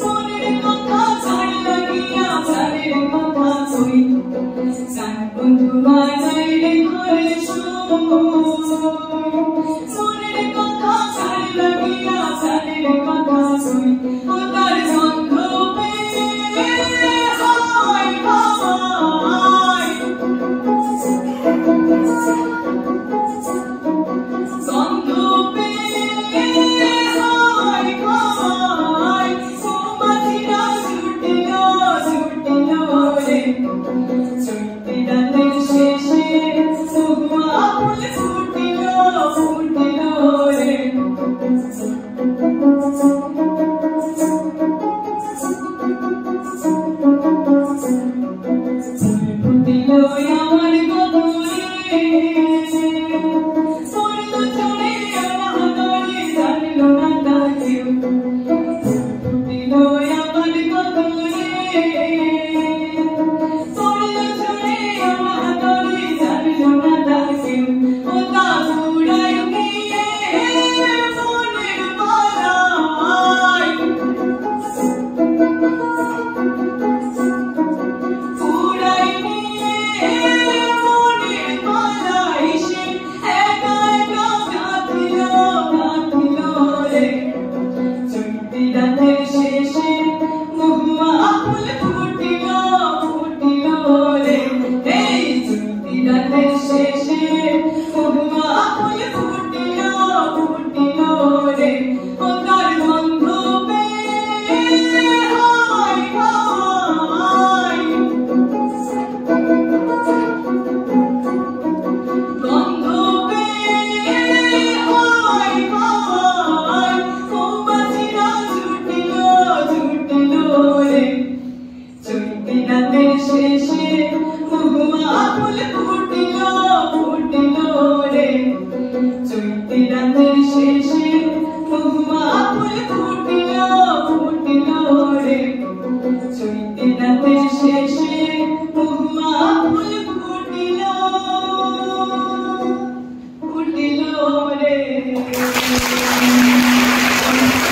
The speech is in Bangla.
মনের কথা ছাড় লাগিয়া চাঁদের কথা কই চাঁদ বন্ধু বাজাই রে ঘরে মনের কথা ছাড় লাগিয়া চাঁদের কথা কই ও তার গন্ধ পেয়ে হায় হায় গন্ধ পেয়ে হায় হায় মৌমাছিরা ছুটিল ছুটিল রে চৈতি রাতের শেষে মহুয়া ফুল ফুটিল ফুটিল রে ফুটিল আমার গগনে স্বর্গ চড়ে অনাহতরে জানল না তা কেউ ফুটিল আমার গগনে স্বর্গ চড়ে অনাহতরে জানল না তা কেউ ও তা উড়াই গিয়ে মনের পালায় উড়াই গিয়ে মনের পালায় সে একা একা কাঁদিল কাঁদিল রে চৈতি রাতের শেষে মহুয়া ফুল ফুটিল ফুটিল রে এই চৈতি রাতের শেষে মহুয়া ফুল ফুটিল ফুটিল রে ও তার গন্ধ পেয়ে হায় হায় গন্ধ পেয়ে হায় হায় মৌমাছিরা ছুটিল ছুটিল রে চৈতি রাতের শেষে মহুয়া ফুল